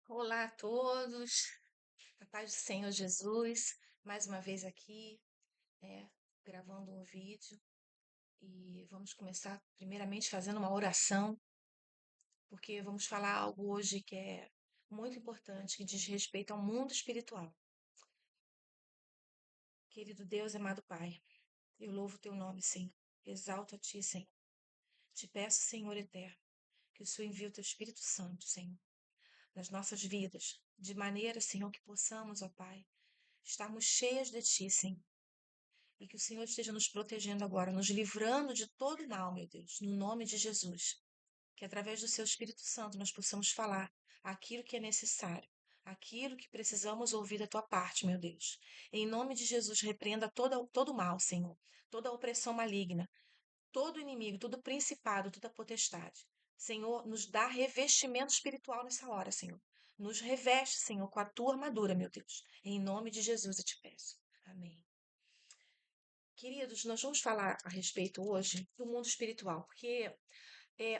Olá a todos, a paz do Senhor Jesus, mais uma vez aqui, né, gravando um vídeo e vamos começar primeiramente fazendo uma oração, porque vamos falar algo hoje que é muito importante, que diz respeito ao mundo espiritual. Querido Deus, amado Pai, eu louvo o teu nome, Senhor, exalto a ti, Senhor. Te peço, Senhor eterno, que o Senhor envie o teu Espírito Santo, Senhor, nas nossas vidas, de maneira, Senhor, que possamos, ó Pai, estarmos cheias de ti, Senhor. E que o Senhor esteja nos protegendo agora, nos livrando de todo mal, meu Deus, no nome de Jesus. Que através do seu Espírito Santo nós possamos falar aquilo que é necessário, aquilo que precisamos ouvir da tua parte, meu Deus. Em nome de Jesus, repreenda todo mal, Senhor, toda opressão maligna, todo inimigo, todo principado, toda potestade. Senhor, nos dá revestimento espiritual nessa hora, Senhor. Nos reveste, Senhor, com a tua armadura, meu Deus. Em nome de Jesus eu te peço. Amém. Queridos, nós vamos falar a respeito hoje do mundo espiritual, porque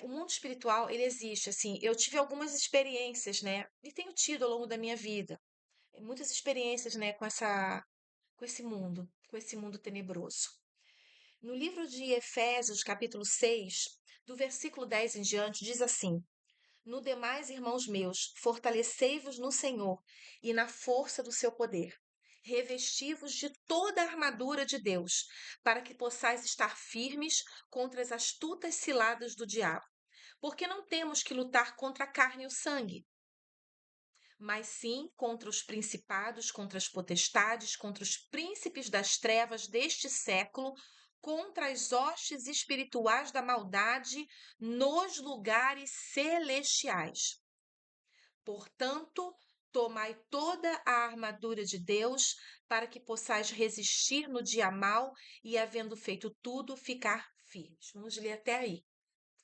o mundo espiritual, ele existe, assim, eu tive algumas experiências, né, e tenho tido ao longo da minha vida, muitas experiências, né, com esse mundo tenebroso. No livro de Efésios, capítulo 6, do versículo 10 em diante, diz assim: No demais, irmãos meus, fortalecei-vos no Senhor e na força do seu poder. Revesti-vos de toda a armadura de Deus, para que possais estar firmes contra as astutas ciladas do diabo. Porque não temos que lutar contra a carne e o sangue, mas sim contra os principados, contra as potestades, contra os príncipes das trevas deste século, contra as hostes espirituais da maldade nos lugares celestiais. Portanto, tomai toda a armadura de Deus, para que possais resistir no dia mau e, havendo feito tudo, ficar firmes. Vamos ler até aí.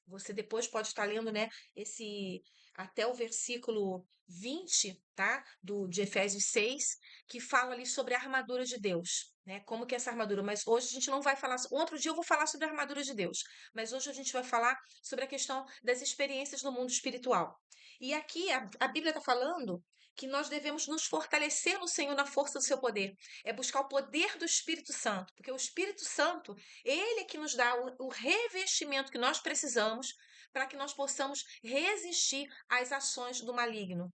Você depois pode estar lendo, né, esse até o versículo 20, tá? De Efésios 6, que fala ali sobre a armadura de Deus, né? Como que é essa armadura, mas hoje a gente não vai falar, outro dia eu vou falar sobre a armadura de Deus, mas hoje a gente vai falar sobre a questão das experiências no mundo espiritual. E aqui a Bíblia está falando que nós devemos nos fortalecer no Senhor na força do seu poder. É buscar o poder do Espírito Santo, porque o Espírito Santo, ele é que nos dá o revestimento que nós precisamos para que nós possamos resistir às ações do maligno.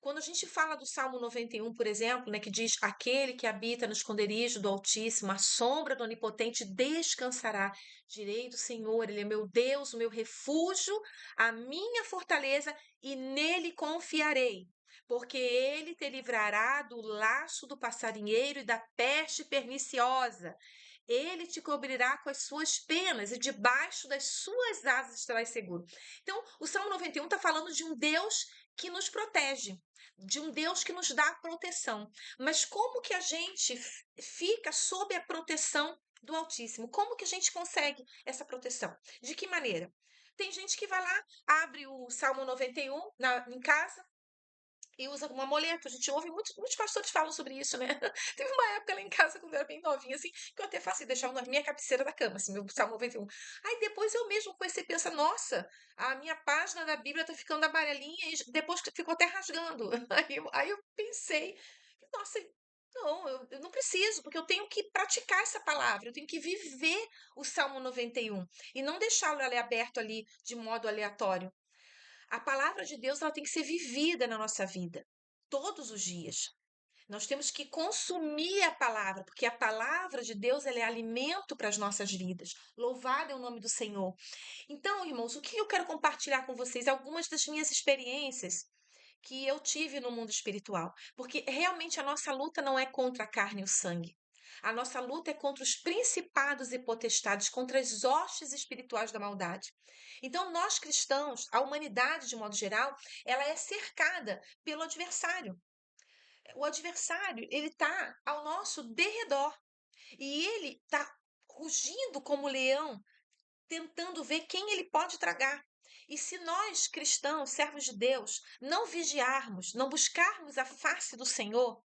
Quando a gente fala do Salmo 91, por exemplo, né, que diz: Aquele que habita no esconderijo do Altíssimo, a sombra do Onipotente descansará. Direi do Senhor, Ele é meu Deus, o meu refúgio, a minha fortaleza, e nele confiarei. Porque ele te livrará do laço do passarinheiro e da peste perniciosa. Ele te cobrirá com as suas penas e debaixo das suas asas estarás seguro. Então, o Salmo 91 está falando de um Deus que nos protege, de um Deus que nos dá proteção. Mas como que a gente fica sob a proteção do Altíssimo? Como que a gente consegue essa proteção? De que maneira? Tem gente que vai lá, abre o Salmo 91 em casa e usa como amuleto. A gente ouve muitos pastores falam sobre isso, né? Teve uma época lá em casa, quando eu era bem novinha, assim, que eu até fazia, deixava na minha cabeceira da cama, assim, meu Salmo 91. Aí depois eu mesmo comecei a pensar, nossa, a minha página da Bíblia tá ficando amarelinha e depois ficou até rasgando. Aí eu pensei, nossa, não, eu não preciso, porque eu tenho que praticar essa palavra, eu tenho que viver o Salmo 91 e não deixá-lo ali aberto ali de modo aleatório. A palavra de Deus ela tem que ser vivida na nossa vida, todos os dias. Nós temos que consumir a palavra, porque a palavra de Deus ela é alimento para as nossas vidas. Louvado é o nome do Senhor. Então, irmãos, o que eu quero compartilhar com vocês? Algumas das minhas experiências que eu tive no mundo espiritual. Porque realmente a nossa luta não é contra a carne e o sangue. A nossa luta é contra os principados e potestades, contra as hostes espirituais da maldade. Então, nós cristãos, a humanidade de modo geral, ela é cercada pelo adversário. O adversário, ele está ao nosso derredor e ele está rugindo como leão, tentando ver quem ele pode tragar. E se nós, cristãos, servos de Deus, não vigiarmos, não buscarmos a face do Senhor,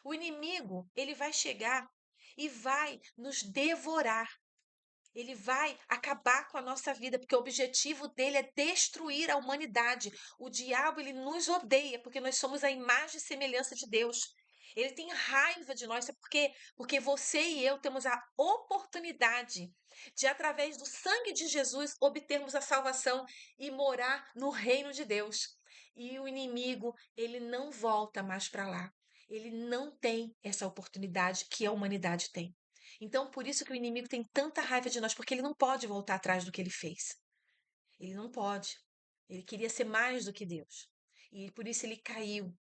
o inimigo, ele vai chegar e vai nos devorar. Ele vai acabar com a nossa vida, porque o objetivo dele é destruir a humanidade. O diabo, ele nos odeia, porque nós somos a imagem e semelhança de Deus. Ele tem raiva de nós, sabe por quê? Porque você e eu temos a oportunidade de, através do sangue de Jesus, obtermos a salvação e morar no reino de Deus. E o inimigo, ele não volta mais para lá. Ele não tem essa oportunidade que a humanidade tem. Então, por isso que o inimigo tem tanta raiva de nós, porque ele não pode voltar atrás do que ele fez. Ele não pode. Ele queria ser mais do que Deus. E por isso ele caiu.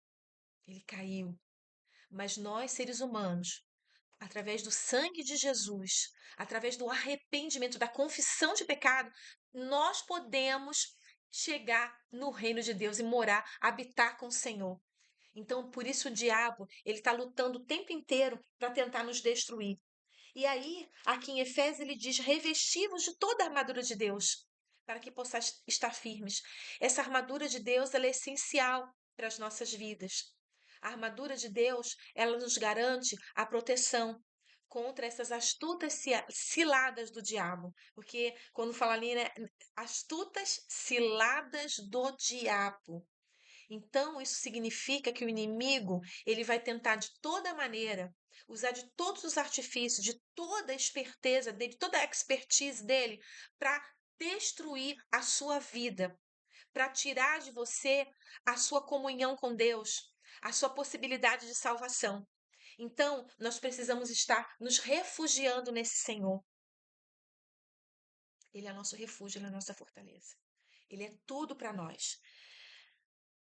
Ele caiu. Mas nós, seres humanos, através do sangue de Jesus, através do arrependimento, da confissão de pecado, nós podemos chegar no reino de Deus e morar, habitar com o Senhor. Então, por isso o diabo, ele está lutando o tempo inteiro para tentar nos destruir. E aí, aqui em Efésios, ele diz: revestivos de toda a armadura de Deus, para que possais estar firmes. Essa armadura de Deus, ela é essencial para as nossas vidas. A armadura de Deus, ela nos garante a proteção contra essas astutas ciladas do diabo. Porque quando fala ali, né, astutas ciladas do diabo. Então, isso significa que o inimigo, ele vai tentar de toda maneira, usar de todos os artifícios, de toda a esperteza dele, toda a expertise dele, para destruir a sua vida, para tirar de você a sua comunhão com Deus, a sua possibilidade de salvação. Então, nós precisamos estar nos refugiando nesse Senhor. Ele é nosso refúgio, ele é nossa fortaleza. Ele é tudo para nós.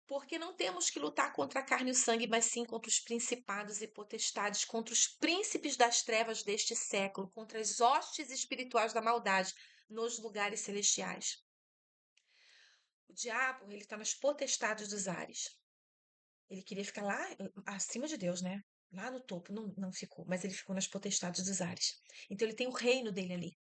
Porque não temos que lutar contra a carne e o sangue, mas sim contra os principados e potestades, contra os príncipes das trevas deste século, contra as hostes espirituais da maldade nos lugares celestiais. O diabo, ele está nas potestades dos ares. Ele queria ficar lá acima de Deus, né? Lá no topo, não ficou, mas ele ficou nas potestades dos ares. Então ele tem o reino dele ali.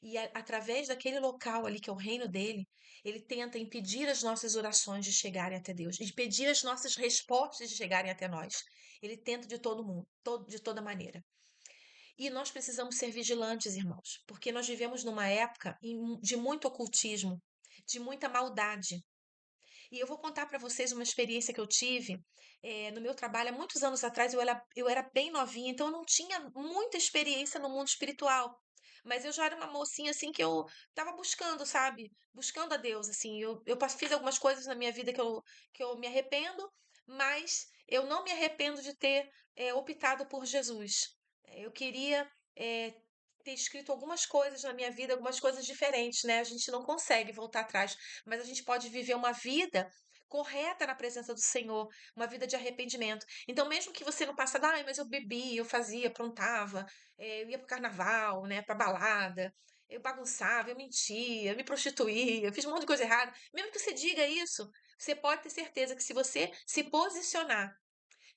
E através daquele local ali, que é o reino dele, ele tenta impedir as nossas orações de chegarem até Deus, impedir as nossas respostas de chegarem até nós. Ele tenta de todo mundo, de toda maneira. E nós precisamos ser vigilantes, irmãos, porque nós vivemos numa época de muito ocultismo, de muita maldade. E eu vou contar para vocês uma experiência que eu tive no meu trabalho. Há muitos anos atrás, eu era bem novinha, então eu não tinha muita experiência no mundo espiritual. Mas eu já era uma mocinha, assim, que eu estava buscando, sabe? Buscando a Deus, assim. Eu fiz algumas coisas na minha vida que eu me arrependo, mas eu não me arrependo de ter optado por Jesus. Eu queria ter escrito algumas coisas na minha vida, algumas coisas diferentes, né? A gente não consegue voltar atrás, mas a gente pode viver uma vida correta na presença do Senhor, uma vida de arrependimento. Então, mesmo que você no passado, mas eu bebi, eu fazia, aprontava, eu ia pro carnaval, né, pra balada, eu bagunçava, eu mentia, eu me prostituía, eu fiz um monte de coisa errada. Mesmo que você diga isso, você pode ter certeza que se você se posicionar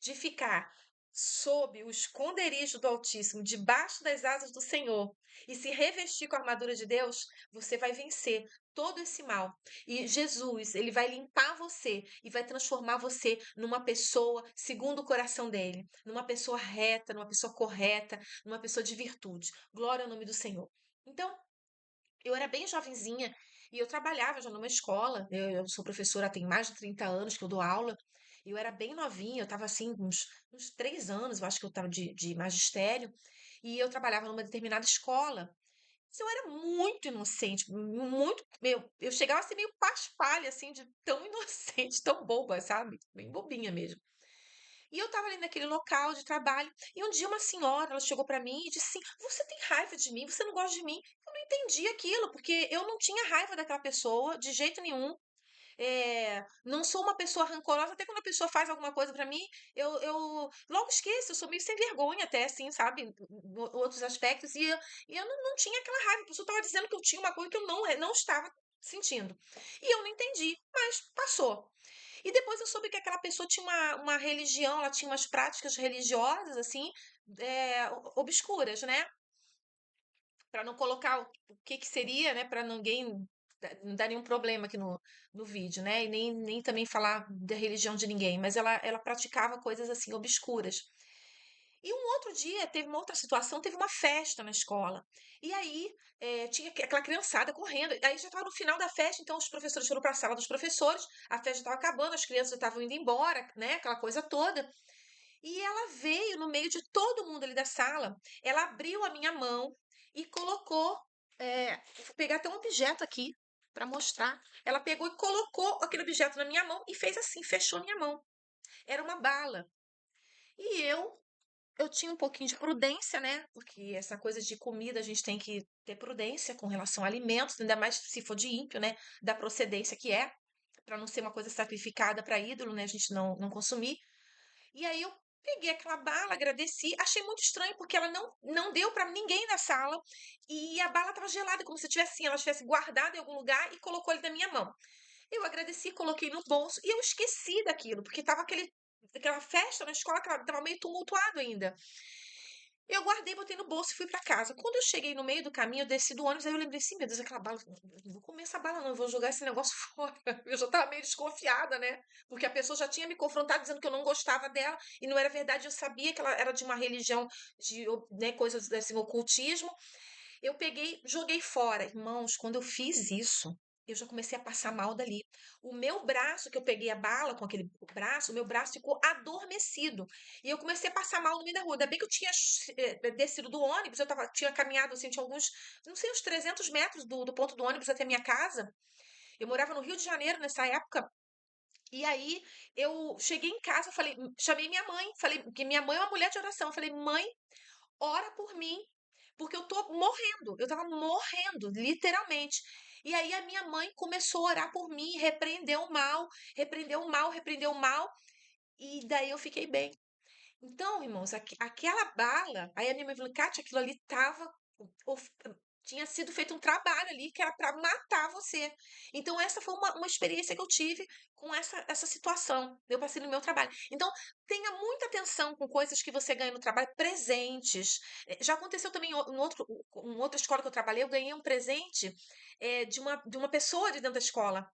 de ficar sob o esconderijo do Altíssimo, debaixo das asas do Senhor, e se revestir com a armadura de Deus, você vai vencer todo esse mal. E Jesus, ele vai limpar você e vai transformar você numa pessoa segundo o coração dele, numa pessoa reta, numa pessoa correta, numa pessoa de virtude. Glória ao nome do Senhor. Então, eu era bem jovenzinha e eu trabalhava já numa escola. Eu sou professora tem mais de 30 anos que eu dou aula. Eu era bem novinha, eu estava assim, uns 3 anos, eu acho que eu estava de magistério, e eu trabalhava numa determinada escola. Mas eu era muito inocente, muito. Eu chegava a ser meio paspalha, assim, de tão inocente, tão boba, sabe? Bem bobinha mesmo. E eu estava ali naquele local de trabalho, e um dia uma senhora, ela chegou para mim e disse assim: "Você tem raiva de mim? Você não gosta de mim?" Eu não entendi aquilo, porque eu não tinha raiva daquela pessoa de jeito nenhum. Não sou uma pessoa rancorosa, até quando a pessoa faz alguma coisa para mim, eu logo esqueço, eu sou meio sem vergonha até, assim, sabe? Em outros aspectos, e eu não tinha aquela raiva, a pessoa estava dizendo que eu tinha uma coisa que eu não estava sentindo. E eu não entendi, mas passou. E depois eu soube que aquela pessoa tinha uma religião, ela tinha umas práticas religiosas, assim, obscuras, né? Para não colocar o que que seria, né? Para ninguém não dar nenhum problema aqui no vídeo, né? E nem também falar da religião de ninguém, mas ela praticava coisas assim obscuras. E um outro dia, teve uma outra situação, teve uma festa na escola. E aí, tinha aquela criançada correndo. Aí já estava no final da festa, então os professores foram para a sala dos professores, a festa estava acabando, as crianças já estavam indo embora, né? Aquela coisa toda. E ela veio no meio de todo mundo ali da sala. Ela abriu a minha mão e colocou. Vou pegar até um objeto aqui para mostrar. Ela pegou e colocou aquele objeto na minha mão e fez assim, fechou minha mão. Era uma bala. E eu tinha um pouquinho de prudência, né? Porque essa coisa de comida a gente tem que ter prudência com relação a alimentos, ainda mais se for de ímpio, né? Da procedência que é, para não ser uma coisa sacrificada para ídolo, né? A gente não consumir. E aí eu peguei aquela bala, agradeci, achei muito estranho porque ela não deu para ninguém na sala e a bala estava gelada, como se tivesse, assim, ela tivesse guardado em algum lugar e colocou ali na minha mão. Eu agradeci, coloquei no bolso e eu esqueci daquilo, porque estava aquela festa na escola que estava meio tumultuado ainda. Eu guardei, botei no bolso e fui para casa. Quando eu cheguei no meio do caminho, eu desci do ônibus, aí eu lembrei assim, meu Deus, aquela bala, não vou comer essa bala não, eu vou jogar esse negócio fora. Eu já estava meio desconfiada, né? Porque a pessoa já tinha me confrontado dizendo que eu não gostava dela, e não era verdade, eu sabia que ela era de uma religião, de, né, coisas assim, ocultismo. Eu peguei, joguei fora. Irmãos, quando eu fiz isso, eu já comecei a passar mal dali. O meu braço, que eu peguei a bala com aquele braço, o meu braço ficou adormecido. E eu comecei a passar mal no meio da rua. Ainda bem que eu tinha descido do ônibus, tinha caminhado, assim, tinha alguns, não sei, uns 300 metros do ponto do ônibus até minha casa. Eu morava no Rio de Janeiro nessa época. E aí eu cheguei em casa, falei, chamei minha mãe, falei que minha mãe é uma mulher de oração. Eu falei, mãe, ora por mim, porque eu tô morrendo. Eu tava morrendo, literalmente. E aí a minha mãe começou a orar por mim, repreendeu o mal, repreendeu o mal, repreendeu o mal, e daí eu fiquei bem. Então, irmãos, aquela bala, aí a minha mãe falou, Kátia, aquilo ali tava, of- tinha sido feito um trabalho ali que era para matar você. Então, essa foi uma experiência que eu tive com essa situação. Eu passei no meu trabalho. Então, tenha muita atenção com coisas que você ganha no trabalho, presentes. Já aconteceu também em outra escola que eu trabalhei, eu ganhei um presente de uma pessoa de dentro da escola.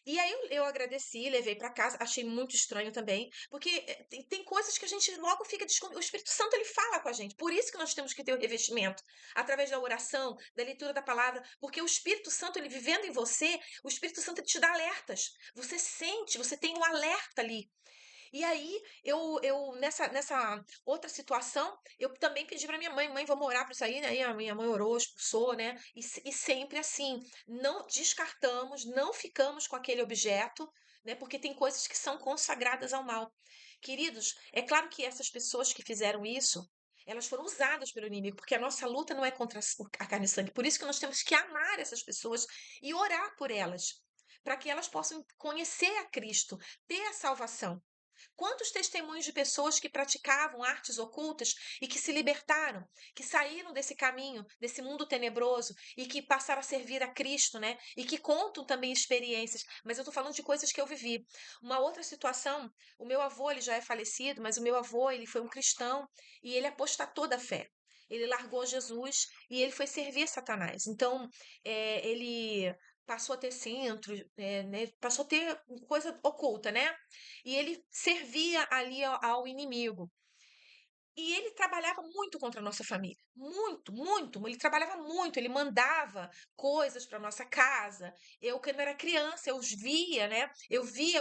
E aí eu agradeci, levei para casa, achei muito estranho também, porque tem coisas que a gente logo fica desconfiado. O Espírito Santo ele fala com a gente, por isso que nós temos que ter o revestimento, através da oração, da leitura da palavra, porque o Espírito Santo ele vivendo em você, o Espírito Santo ele te dá alertas. Você sente, você tem um alerta ali. E aí, eu nessa outra situação, eu também pedi para minha mãe, mãe, vamos orar para isso aí, né? Aí a minha mãe orou, expulsou, né? E sempre assim, não descartamos, não ficamos com aquele objeto, né? Porque tem coisas que são consagradas ao mal. Queridos, é claro que essas pessoas que fizeram isso, elas foram usadas pelo inimigo, porque a nossa luta não é contra a carne e sangue. Por isso que nós temos que amar essas pessoas e orar por elas, para que elas possam conhecer a Cristo, ter a salvação. Quantos testemunhos de pessoas que praticavam artes ocultas e que se libertaram, que saíram desse caminho, desse mundo tenebroso e que passaram a servir a Cristo, né? E que contam também experiências. Mas eu estou falando de coisas que eu vivi. Uma outra situação, o meu avô, ele já é falecido, mas o meu avô, ele foi um cristão e ele apostatou da fé. Ele largou Jesus e ele foi servir a Satanás. Então, ele passou a ter centro, né? Passou a ter coisa oculta, né? E ele servia ali ao inimigo. E ele trabalhava muito contra a nossa família. Muito, muito. Ele trabalhava muito. Ele mandava coisas para nossa casa. Eu, quando era criança, eu via, né? Eu via,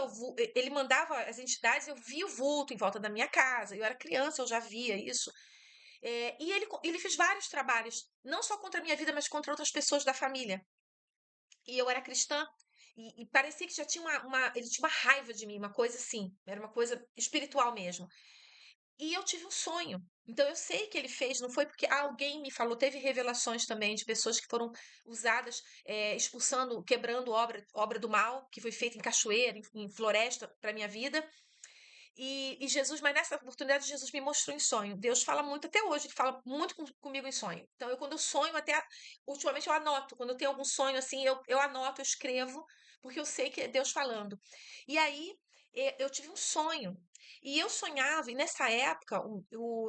ele mandava as entidades, eu via o vulto em volta da minha casa. Eu era criança, eu já via isso. E ele fez vários trabalhos, não só contra a minha vida, mas contra outras pessoas da família. E eu era cristã. E parecia que já tinha ele tinha uma raiva de mim, uma coisa assim. Era uma coisa espiritual mesmo. E eu tive um sonho. Então eu sei que ele fez, não foi porque alguém me falou, teve revelações também de pessoas que foram usadas, expulsando, quebrando obra do mal, que foi feita em cachoeira, em floresta, para minha vida. E Jesus, mas nessa oportunidade, Jesus me mostrou em sonho. Deus fala muito até hoje, ele fala muito comigo em sonho. Então, quando eu sonho, até ultimamente eu anoto. Quando eu tenho algum sonho assim, eu anoto, eu escrevo, porque eu sei que é Deus falando. E aí, eu tive um sonho. E eu sonhava, e nessa época,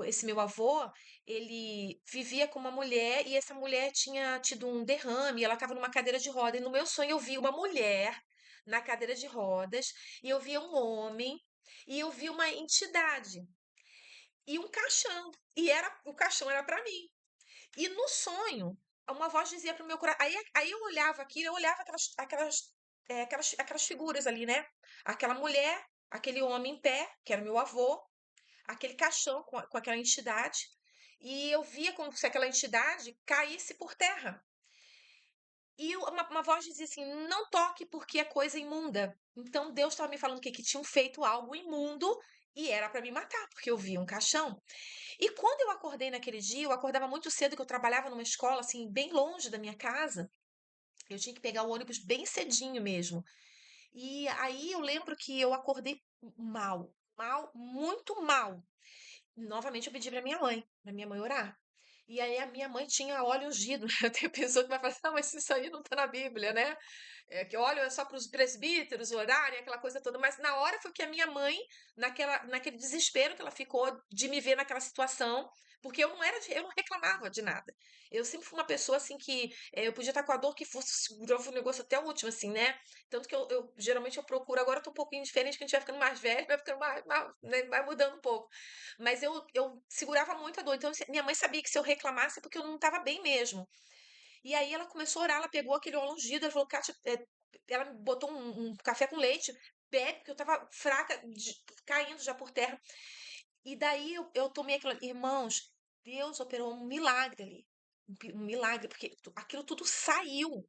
esse meu avô, ele vivia com uma mulher, e essa mulher tinha tido um derrame, e ela estava numa cadeira de roda. E no meu sonho, eu vi uma mulher na cadeira de rodas, e eu via um homem e eu vi uma entidade. e um caixão. O caixão era para mim. E no sonho, uma voz dizia para o meu coração. Aí eu olhava aquilo, eu olhava aquelas figuras ali, né? Aquela mulher, aquele homem em pé, que era meu avô, aquele caixão com aquela entidade. E eu via como se aquela entidade caísse por terra. E uma voz dizia assim: não toque porque é coisa imunda. Então Deus estava me falando que tinham feito algo imundo e era para me matar, porque eu via um caixão. E quando eu acordei naquele dia, eu acordava muito cedo, que eu trabalhava numa escola, assim, bem longe da minha casa. Eu tinha que pegar o ônibus bem cedinho mesmo. E aí eu lembro que eu acordei mal, mal, muito mal. Novamente eu pedi para minha mãe orar. E aí a minha mãe tinha óleo ungido. Tem pessoa que vai falar, não, mas isso aí não está na Bíblia, né? Que óleo é só para os presbíteros orarem, aquela coisa toda. Mas na hora foi que a minha mãe, naquele desespero que ela ficou de me ver naquela situação, porque eu não reclamava de nada. Eu sempre fui uma pessoa assim que eu podia estar com a dor que fosse, segurava o negócio até o último, assim, né? Tanto que geralmente eu procuro, agora eu tô um pouquinho diferente, que a gente vai ficando mais velho, vai ficando né, vai mudando um pouco. Mas eu segurava muito a dor. Então, minha mãe sabia que se eu reclamasse é porque eu não estava bem mesmo. E aí ela começou a orar, ela pegou aquele óleo ungido, ela falou, Kátia, ela me botou um café com leite, bebe, porque eu tava fraca, caindo já por terra. E daí eu tomei aquilo ali. Irmãos, Deus operou um milagre ali. Um milagre, porque aquilo tudo saiu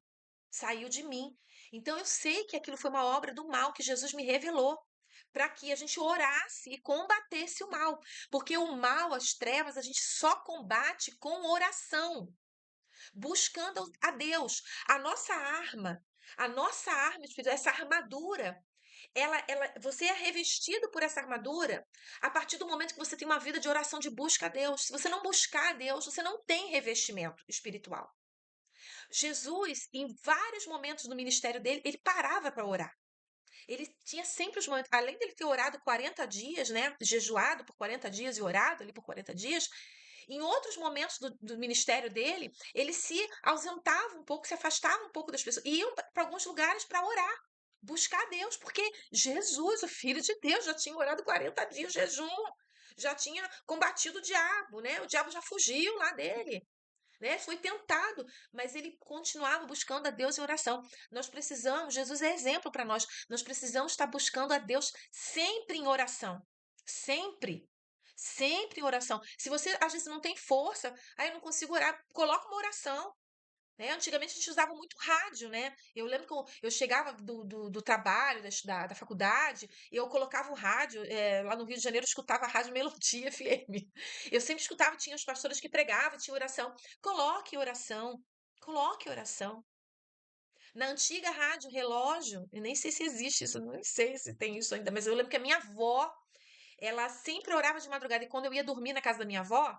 de mim. Então eu sei que aquilo foi uma obra do mal que Jesus me revelou, para que a gente orasse e combatesse o mal, porque o mal, as trevas, a gente só combate com oração, buscando a Deus. A nossa arma espiritual, essa armadura, você é revestido por essa armadura a partir do momento que você tem uma vida de oração, de busca a Deus. Se você não buscar a Deus, você não tem revestimento espiritual. Jesus, em vários momentos do ministério dele, ele parava para orar. Ele tinha sempre os momentos, além dele ter orado 40 dias, né, jejuado por 40 dias e orado ali por 40 dias, em outros momentos do ministério dele, ele se ausentava um pouco, se afastava um pouco das pessoas, e iam para alguns lugares para orar, buscar Deus, porque Jesus, o Filho de Deus, já tinha orado 40 dias de jejum, já tinha combatido o diabo, né? O diabo já fugiu lá dele, né? Foi tentado, mas ele continuava buscando a Deus em oração. Nós precisamos, Jesus é exemplo para nós. Nós precisamos estar buscando a Deus sempre em oração. Sempre. Sempre em oração. Se você às vezes não tem força, aí eu não consigo orar, coloca uma oração. Né? Antigamente a gente usava muito rádio, né? Eu lembro que eu chegava do trabalho, da faculdade, e eu colocava o rádio, lá no Rio de Janeiro eu escutava a Rádio Melodia FM. Eu sempre escutava, tinha os pastores que pregavam, tinha oração. Coloque oração, coloque oração. Na antiga rádio relógio, eu nem sei se existe isso, não sei se tem isso ainda, mas eu lembro que a minha avó, ela sempre orava de madrugada, e quando eu ia dormir na casa da minha avó,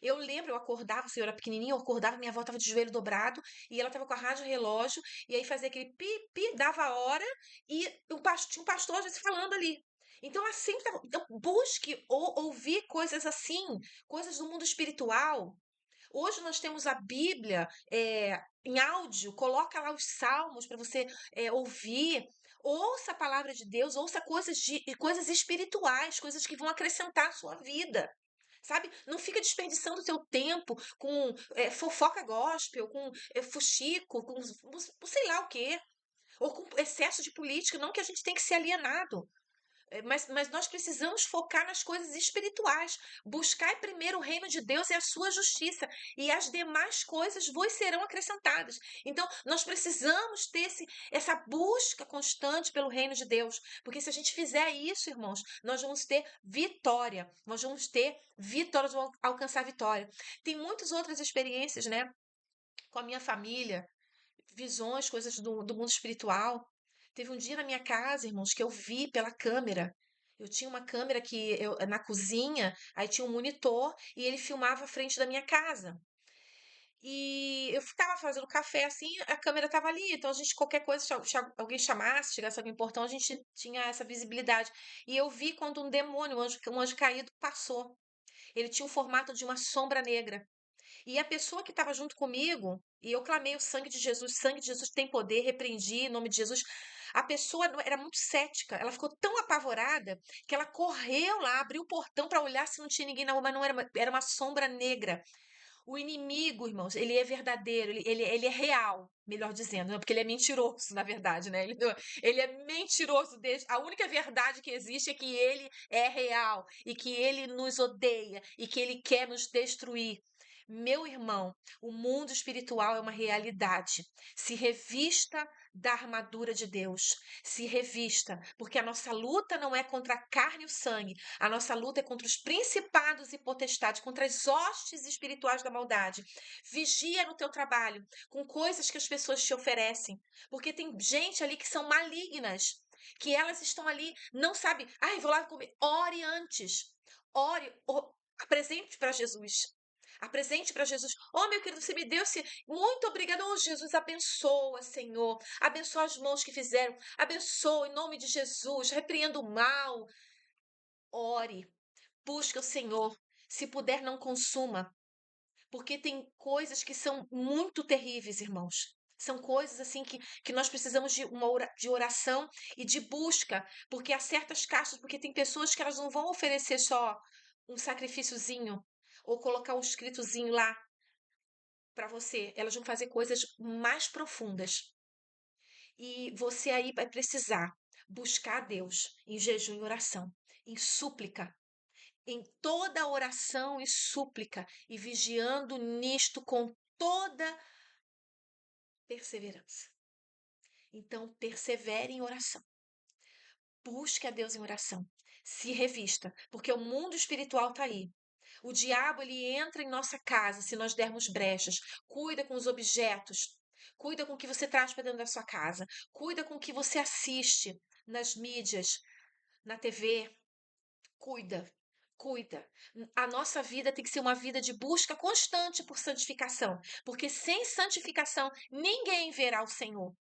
eu lembro, eu acordava, assim, eu era pequenininha, eu acordava, minha avó estava de joelho dobrado, e ela estava com a rádio relógio, e aí fazia aquele pi, pi, dava a hora, e tinha um pastor às vezes falando ali. Então ela sempre estava, então busque ouvir coisas assim, coisas do mundo espiritual. Hoje nós temos a Bíblia em áudio, coloca lá os salmos para você ouvir. Ouça a palavra de Deus, ouça coisas espirituais, coisas que vão acrescentar a sua vida. Sabe? Não fica desperdiçando o seu tempo com fofoca gospel, com fuxico, com sei lá o quê. Ou com excesso de política. Não que a gente tem que ser alienado. Mas nós precisamos focar nas coisas espirituais. Buscar primeiro o reino de Deus e a sua justiça, e as demais coisas vos serão acrescentadas. Então, nós precisamos ter essa busca constante pelo reino de Deus, porque se a gente fizer isso, irmãos, nós vamos ter vitória. Nós vamos ter vitória, nós vamos alcançar vitória. Tem muitas outras experiências, né? Com a minha família, visões, coisas do mundo espiritual. Teve um dia na minha casa, irmãos, que eu vi pela câmera. Eu tinha uma câmera na cozinha, aí tinha um monitor e ele filmava a frente da minha casa. E eu ficava fazendo café assim, a câmera estava ali, então a gente, qualquer coisa, se alguém chamasse, chegasse alguém importante, a gente tinha essa visibilidade. E eu vi quando um demônio, um anjo caído, passou. Ele tinha o formato de uma sombra negra. E a pessoa que estava junto comigo, e eu clamei o sangue de Jesus tem poder, repreendi em nome de Jesus. A pessoa era muito cética, ela ficou tão apavorada que ela correu lá, abriu o portão para olhar se não tinha ninguém na rua, mas não era uma sombra negra. O inimigo, irmãos, ele é verdadeiro, ele é real, melhor dizendo, né? Porque ele é mentiroso, na verdade, né? Ele é mentiroso. A única verdade que existe é que ele é real e que ele nos odeia e que ele quer nos destruir. Meu irmão, o mundo espiritual é uma realidade. Se revista da armadura de Deus. Se revista, porque a nossa luta não é contra a carne e o sangue, a nossa luta é contra os principados e potestades, contra as hostes espirituais da maldade. Vigia no teu trabalho com coisas que as pessoas te oferecem, porque tem gente ali que são malignas, que elas estão ali, não sabe, ai, vou lá comer. Ore antes. Ore, apresente para Jesus. Apresente para Jesus. Oh, meu querido, você me deu esse. Muito obrigada. Oh, Jesus, abençoa, Senhor. Abençoa as mãos que fizeram. Abençoa em nome de Jesus. Repreenda o mal. Ore. Busque o Senhor. Se puder, não consuma. Porque tem coisas que são muito terríveis, irmãos. São coisas assim que nós precisamos de oração e de busca. Porque há certas caixas, porque tem pessoas que elas não vão oferecer só um sacrifíciozinho ou colocar um escritozinho lá para você. Elas vão fazer coisas mais profundas. E você aí vai precisar buscar a Deus em jejum e oração, em súplica, em toda oração e súplica, e vigiando nisto com toda perseverança. Então, persevere em oração. Busque a Deus em oração. Se revista, porque o mundo espiritual está aí. O diabo, ele entra em nossa casa se nós dermos brechas. Cuida com os objetos. Cuida com o que você traz para dentro da sua casa. Cuida com o que você assiste nas mídias, na TV. Cuida, cuida. A nossa vida tem que ser uma vida de busca constante por santificação, porque sem santificação ninguém verá o Senhor.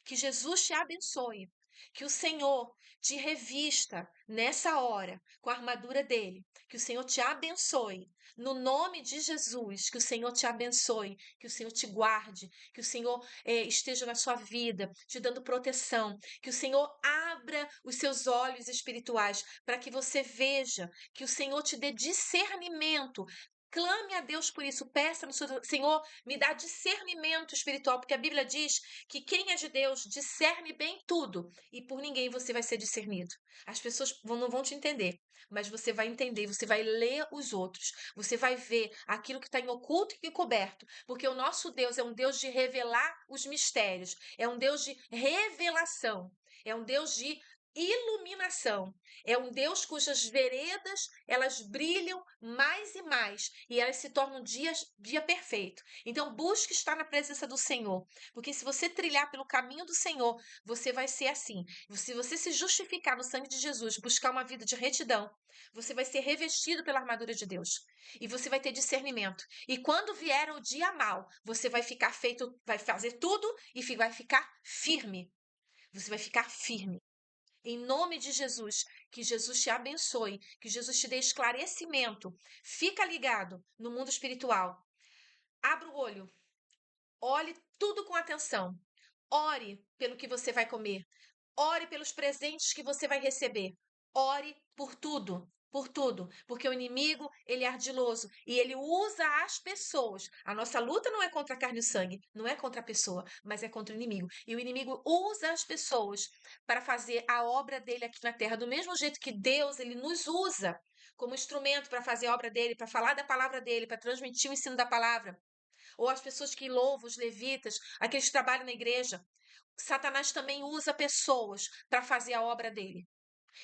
Que Jesus te abençoe. Que o Senhor te revista nessa hora com a armadura dele. Que o Senhor te abençoe. No nome de Jesus, que o Senhor te abençoe. Que o Senhor te guarde. Que o Senhor esteja na sua vida, te dando proteção. Que o Senhor abra os seus olhos espirituais para que você veja. Que o Senhor te dê discernimento. Clame a Deus por isso, peça no Senhor, me dá discernimento espiritual, porque a Bíblia diz que quem é de Deus discerne bem tudo e por ninguém você vai ser discernido. As pessoas não vão te entender, mas você vai entender, você vai ler os outros, você vai ver aquilo que está em oculto e encoberto, porque o nosso Deus é um Deus de revelar os mistérios, é um Deus de revelação, é um Deus de iluminação. É um Deus cujas veredas elas brilham mais e mais e elas se tornam dia perfeito. Então busque estar na presença do Senhor, porque se você trilhar pelo caminho do Senhor, você vai ser assim. Se você se justificar no sangue de Jesus, buscar uma vida de retidão, você vai ser revestido pela armadura de Deus e você vai ter discernimento. E quando vier o dia mal, você vai ficar feito, vai fazer tudo e vai ficar firme. Você vai ficar firme. Em nome de Jesus, que Jesus te abençoe, que Jesus te dê esclarecimento. Fica ligado no mundo espiritual. Abra o olho, olhe tudo com atenção. Ore pelo que você vai comer. Ore pelos presentes que você vai receber. Ore por tudo, porque o inimigo, ele é ardiloso e ele usa as pessoas. A nossa luta não é contra a carne e o sangue, não é contra a pessoa, mas é contra o inimigo. E o inimigo usa as pessoas para fazer a obra dele aqui na terra, do mesmo jeito que Deus, ele nos usa como instrumento para fazer a obra dele, para falar da palavra dele, para transmitir o ensino da palavra. Ou as pessoas que louvam, os levitas, aqueles que trabalham na igreja. Satanás também usa pessoas para fazer a obra dele.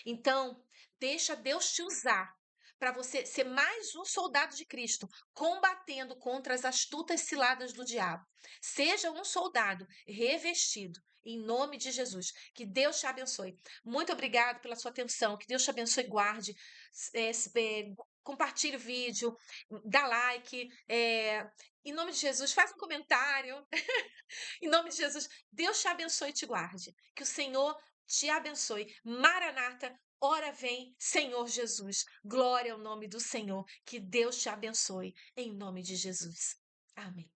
Então, deixa Deus te usar para você ser mais um soldado de Cristo, combatendo contra as astutas ciladas do diabo. Seja um soldado revestido, em nome de Jesus. Que Deus te abençoe. Muito obrigado pela sua atenção. Que Deus te abençoe e guarde. Compartilhe o vídeo, dá like. Em nome de Jesus, faz um comentário. Em nome de Jesus, Deus te abençoe e te guarde. Que o Senhor te abençoe. Maranata, ora vem, Senhor Jesus. Glória ao nome do Senhor. Que Deus te abençoe. Em nome de Jesus. Amém.